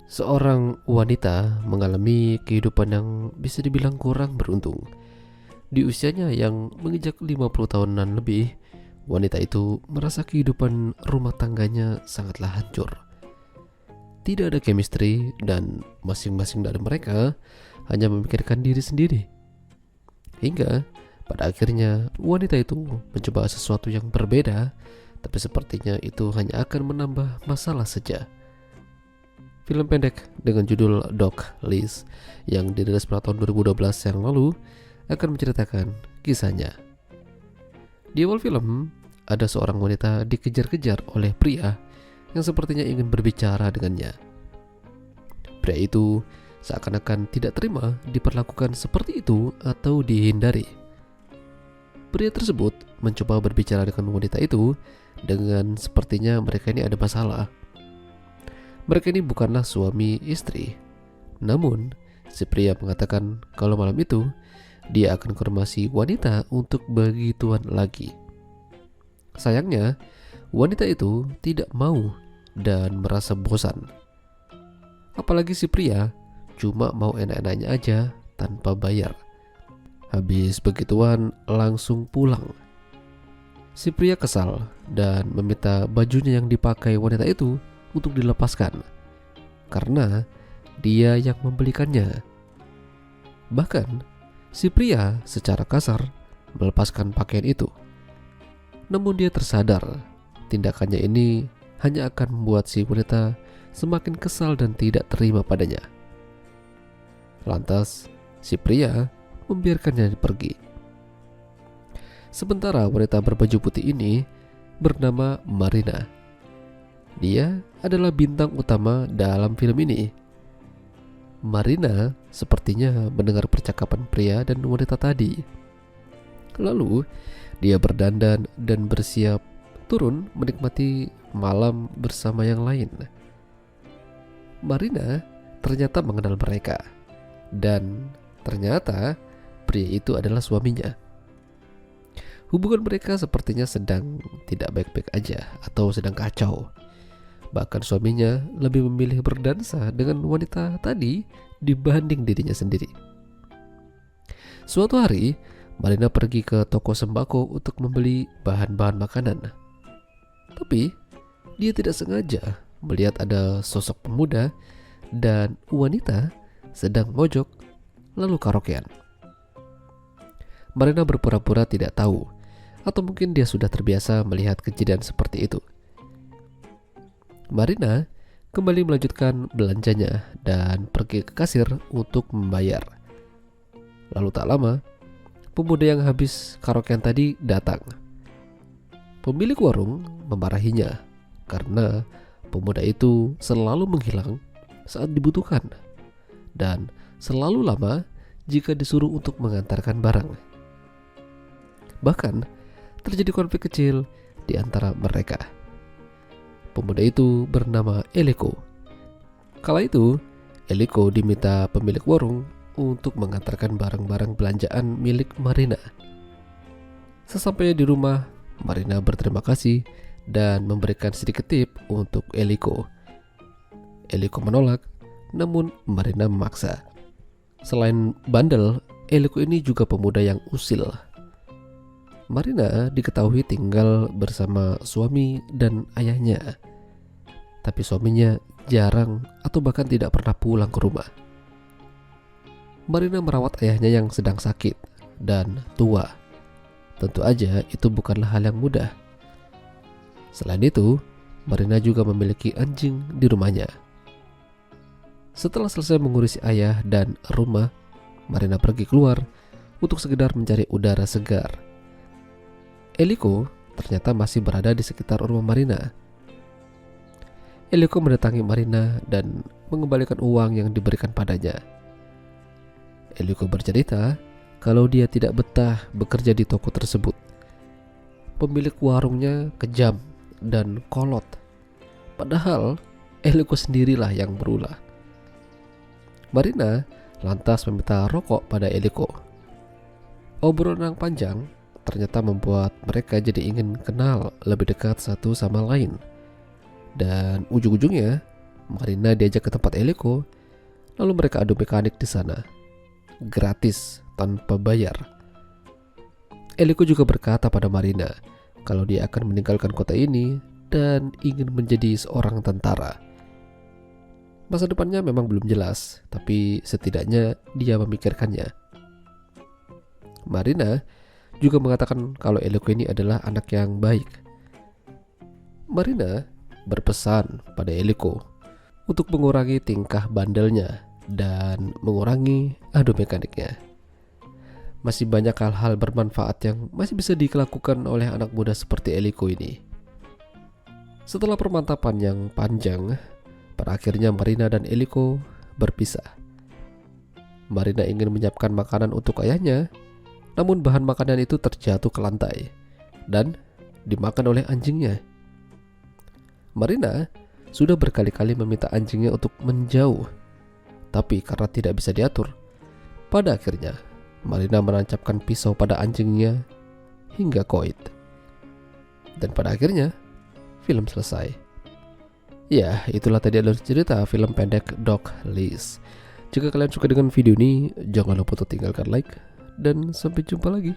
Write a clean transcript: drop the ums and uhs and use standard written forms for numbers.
Seorang wanita mengalami kehidupan yang bisa dibilang kurang beruntung. Di usianya yang menginjak 50 tahunan lebih, wanita itu merasa kehidupan rumah tangganya sangatlah hancur. Tidak ada chemistry dan masing-masing dari mereka hanya memikirkan diri sendiri. Hingga pada akhirnya wanita itu mencoba sesuatu yang berbeda, tapi sepertinya itu hanya akan menambah masalah saja. Film pendek dengan judul Dog List yang dirilis pada tahun 2012 yang lalu akan menceritakan kisahnya. Di awal film, ada seorang wanita dikejar-kejar oleh pria yang sepertinya ingin berbicara dengannya. Pria itu seakan-akan tidak terima diperlakukan seperti itu atau dihindari. Pria tersebut mencoba berbicara dengan wanita itu dengan sepertinya mereka ini ada masalah. Mereka ini bukanlah suami istri. Namun, si pria mengatakan kalau malam itu dia akan ke rumah si wanita untuk begituan lagi. Sayangnya, wanita itu tidak mau dan merasa bosan. Apalagi si pria cuma mau enak-enaknya aja tanpa bayar. Habis begituan langsung pulang. Si pria kesal dan meminta bajunya yang dipakai wanita itu untuk dilepaskan karena dia yang membelikannya. Bahkan si pria secara kasar melepaskan pakaian itu. Namun dia tersadar tindakannya ini hanya akan membuat si wanita semakin kesal dan tidak terima padanya. Lantas si pria membiarkannya pergi. Sementara wanita berbaju putih ini bernama Marina. Dia adalah bintang utama dalam film ini. Marina sepertinya mendengar percakapan pria dan wanita tadi. Lalu dia berdandan dan bersiap turun menikmati malam bersama yang lain. Marina ternyata mengenal mereka, dan ternyata pria itu adalah suaminya. Hubungan mereka sepertinya sedang tidak baik-baik aja atau sedang kacau. Bahkan suaminya lebih memilih berdansa dengan wanita tadi dibanding dirinya sendiri. Suatu hari, Marina pergi ke toko sembako untuk membeli bahan-bahan makanan. Tapi, dia tidak sengaja melihat ada sosok pemuda dan wanita sedang mojok lalu karaokean. Marina berpura-pura tidak tahu, atau mungkin dia sudah terbiasa melihat kejadian seperti itu. Marina kembali melanjutkan belanjanya dan pergi ke kasir untuk membayar. Lalu tak lama, pemuda yang habis karaokean tadi datang. Pemilik warung memarahinya karena pemuda itu selalu menghilang saat dibutuhkan dan selalu lama jika disuruh untuk mengantarkan barang. Bahkan terjadi konflik kecil di antara mereka. Pemuda itu bernama Eliko. Kala itu, Eliko diminta pemilik warung untuk mengantarkan barang-barang belanjaan milik Marina. Sesampainya di rumah, Marina berterima kasih dan memberikan sedikit tip untuk Eliko. Eliko menolak, namun Marina memaksa. Selain bandel, Eliko ini juga pemuda yang usil. Marina diketahui tinggal bersama suami dan ayahnya, tapi suaminya jarang atau bahkan tidak pernah pulang ke rumah. Marina merawat ayahnya yang sedang sakit dan tua. Tentu aja itu bukanlah hal yang mudah. Selain itu, Marina juga memiliki anjing di rumahnya. Setelah selesai mengurusi ayah dan rumah, Marina pergi keluar untuk sekedar mencari udara segar. Eliko ternyata masih berada di sekitar rumah Marina. Eliko mendatangi Marina dan mengembalikan uang yang diberikan padanya. Eliko bercerita kalau dia tidak betah bekerja di toko tersebut. Pemilik warungnya kejam dan kolot. Padahal Eliko sendirilah yang berulah. Marina lantas meminta rokok pada Eliko. Obrolan yang panjang ternyata membuat mereka jadi ingin kenal lebih dekat satu sama lain. Dan ujung-ujungnya Marina diajak ke tempat Eliko, lalu mereka adu mekanik di sana, gratis tanpa bayar. Eliko juga berkata pada Marina kalau dia akan meninggalkan kota ini dan ingin menjadi seorang tentara. Masa depannya memang belum jelas, tapi setidaknya dia memikirkannya. Marina juga mengatakan kalau Eliko ini adalah anak yang baik. Marina berpesan pada Eliko untuk mengurangi tingkah bandelnya dan mengurangi adu mekaniknya. Masih banyak hal-hal bermanfaat yang masih bisa dilakukan oleh anak muda seperti Eliko ini. Setelah permantapan yang panjang, pada akhirnya Marina dan Eliko berpisah. Marina ingin menyiapkan makanan untuk ayahnya, namun bahan makanan itu terjatuh ke lantai dan dimakan oleh anjingnya. Marina sudah berkali-kali meminta anjingnya untuk menjauh, tapi karena tidak bisa diatur, pada akhirnya Marina menancapkan pisau pada anjingnya hingga koit. Dan pada akhirnya film selesai. Ya, itulah tadi alur cerita film pendek Dog List. Jika kalian suka dengan video ini, jangan lupa untuk tinggalkan like dan sampai jumpa lagi.